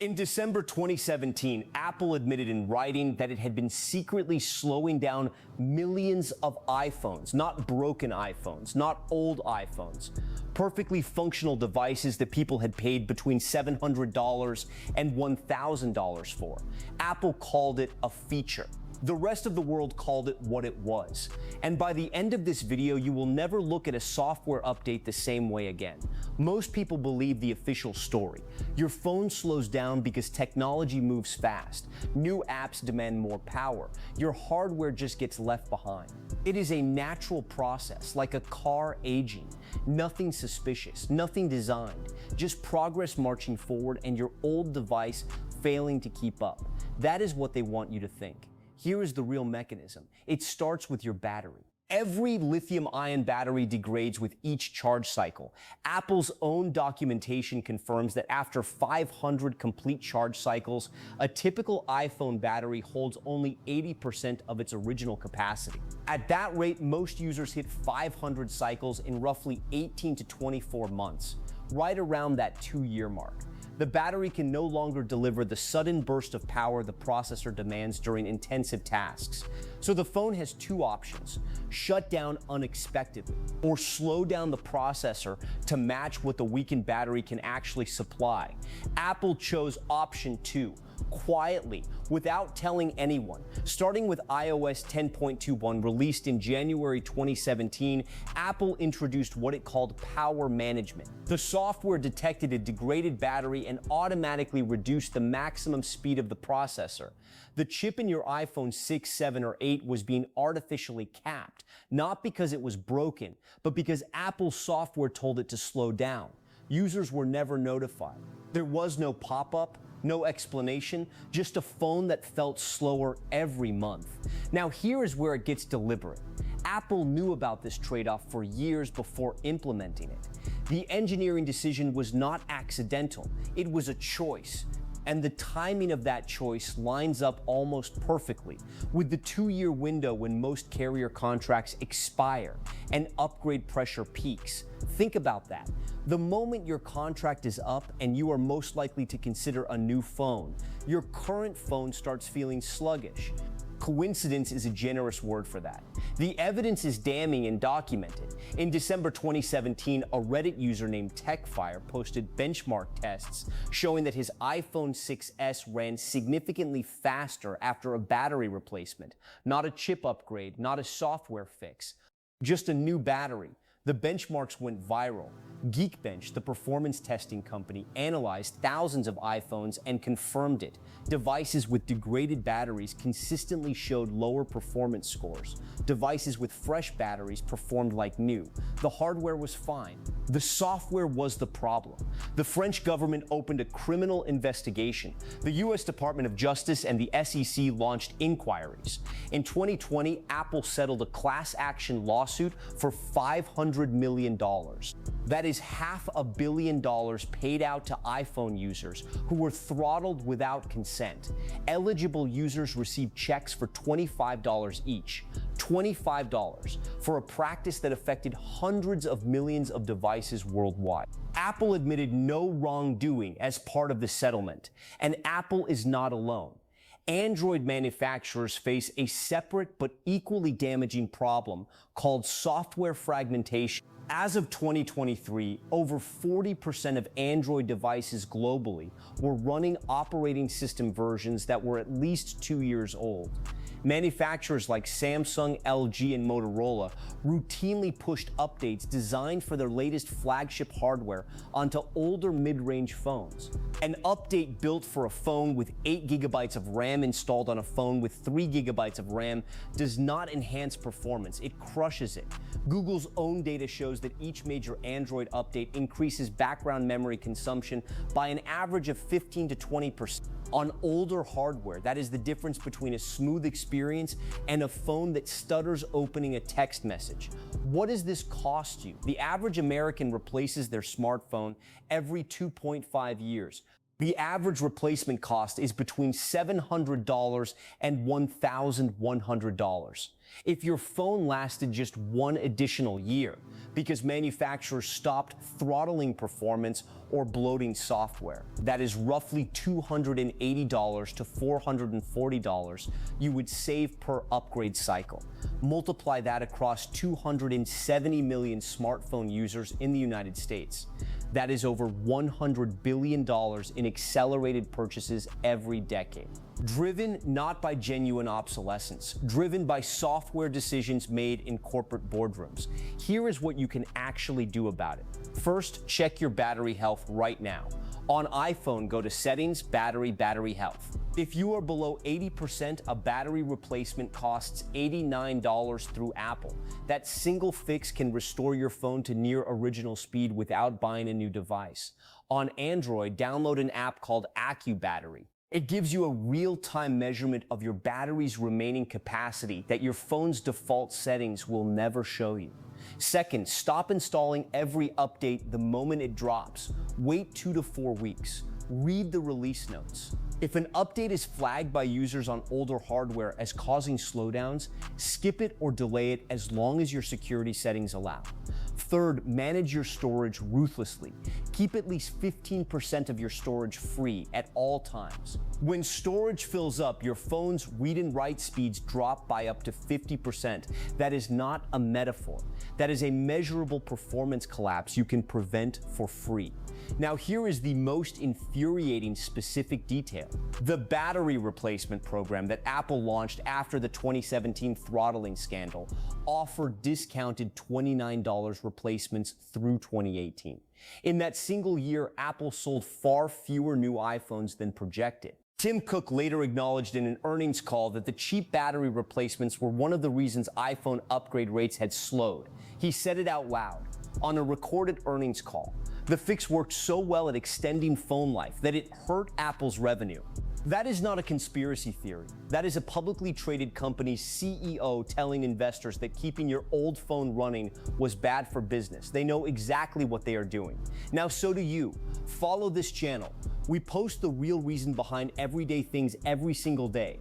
In December 2017, Apple admitted in writing that it had been secretly slowing down millions of iPhones, not broken iPhones, not old iPhones, perfectly functional devices that people had paid between $700 and $1,000 for. Apple called it a feature. The rest of the world called it what it was. And by the end of this video, you will never look at a software update the same way again. Most people believe the official story. Your phone slows down because technology moves fast. New apps demand more power. Your hardware just gets left behind. It is a natural process, like a car aging. Nothing suspicious, nothing designed, just progress marching forward and your old device failing to keep up. That is what they want you to think. Here is the real mechanism. It starts with your battery. Every lithium-ion battery degrades with each charge cycle. Apple's own documentation confirms that after 500 complete charge cycles, a typical iPhone battery holds only 80% of its original capacity. At that rate, most users hit 500 cycles in roughly 18 to 24 months, right around that 2-year mark. The battery can no longer deliver the sudden burst of power the processor demands during intensive tasks. So the phone has two options: shut down unexpectedly, or slow down the processor to match what the weakened battery can actually supply. Apple chose option 2, quietly, without telling anyone. Starting with iOS 10.21, released in January 2017, Apple introduced what it called power management. The software detected a degraded battery and automatically reduced the maximum speed of the processor. The chip in your iPhone 6, 7, or 8 was being artificially capped, not because it was broken, but because Apple's software told it to slow down. Users were never notified. There was no pop-up, no explanation, just a phone that felt slower every month. Now here is where it gets deliberate. Apple knew about this trade-off for years before implementing it. The engineering decision was not accidental, it was a choice. And the timing of that choice lines up almost perfectly with the 2-year window when most carrier contracts expire and upgrade pressure peaks. Think about that. The moment your contract is up and you are most likely to consider a new phone, your current phone starts feeling sluggish. Coincidence is a generous word for that. The evidence is damning and documented. In December 2017, a Reddit user named TechFire posted benchmark tests showing that his iPhone 6s ran significantly faster after a battery replacement, not a chip upgrade, not a software fix, just a new battery. The benchmarks went viral. Geekbench, the performance testing company, analyzed thousands of iPhones and confirmed it. Devices with degraded batteries consistently showed lower performance scores. Devices with fresh batteries performed like new. The hardware was fine. The software was the problem. The French government opened a criminal investigation. The US Department of Justice and the SEC launched inquiries. In 2020, Apple settled a class action lawsuit for $500 million. That is $500 million paid out to iPhone users who were throttled without consent. Eligible users received checks for $25 each. $25 for a practice that affected hundreds of millions of devices worldwide. Apple admitted no wrongdoing as part of the settlement, and Apple is not alone. Android manufacturers face a separate but equally damaging problem called software fragmentation. As of 2023, over 40% of Android devices globally were running operating system versions that were at least 2 years old. Manufacturers like Samsung, LG, and Motorola routinely pushed updates designed for their latest flagship hardware onto older mid-range phones. An update built for a phone with 8 gigabytes of RAM installed on a phone with 3 gigabytes of RAM does not enhance performance, it crushes it. Google's own data shows that each major Android update increases background memory consumption by an average of 15 to 20%. On older hardware, that is the difference between a smooth experience and a phone that stutters opening a text message. What does this cost you? The average American replaces their smartphone every 2.5 years. The average replacement cost is between $700 and $1,100. If your phone lasted just one additional year because manufacturers stopped throttling performance or bloating software, that is roughly $280 to $440 you would save per upgrade cycle. Multiply that across 270 million smartphone users in the United States. That is over $100 billion in accelerated purchases every decade. Driven not by genuine obsolescence, driven by software decisions made in corporate boardrooms. Here is what you can actually do about it. First, check your battery health right now. On iPhone, go to Settings, Battery Health. If you are below 80%, a battery replacement costs $89 through Apple. That single fix can restore your phone to near original speed without buying a new device. On Android, download an app called AccuBattery. It gives you a real-time measurement of your battery's remaining capacity that your phone's default settings will never show you. Second, stop installing every update the moment it drops. Wait 2 to 4 weeks. Read the release notes. If an update is flagged by users on older hardware as causing slowdowns, skip it or delay it as long as your security settings allow. Third, manage your storage ruthlessly. Keep at least 15% of your storage free at all times. When storage fills up, your phone's read and write speeds drop by up to 50%. That is not a metaphor. That is a measurable performance collapse you can prevent for free. Now, here is the most infuriating specific detail. The battery replacement program that Apple launched after the 2017 throttling scandal offered discounted $29 replacements through 2018. In that single year, Apple sold far fewer new iPhones than projected. Tim Cook later acknowledged in an earnings call that the cheap battery replacements were one of the reasons iPhone upgrade rates had slowed. He said it out loud on a recorded earnings call. The fix worked so well at extending phone life that it hurt Apple's revenue. That is not a conspiracy theory. That is a publicly traded company's CEO telling investors that keeping your old phone running was bad for business. They know exactly what they are doing. Now, so do you. Follow this channel. We post the real reason behind everyday things every single day.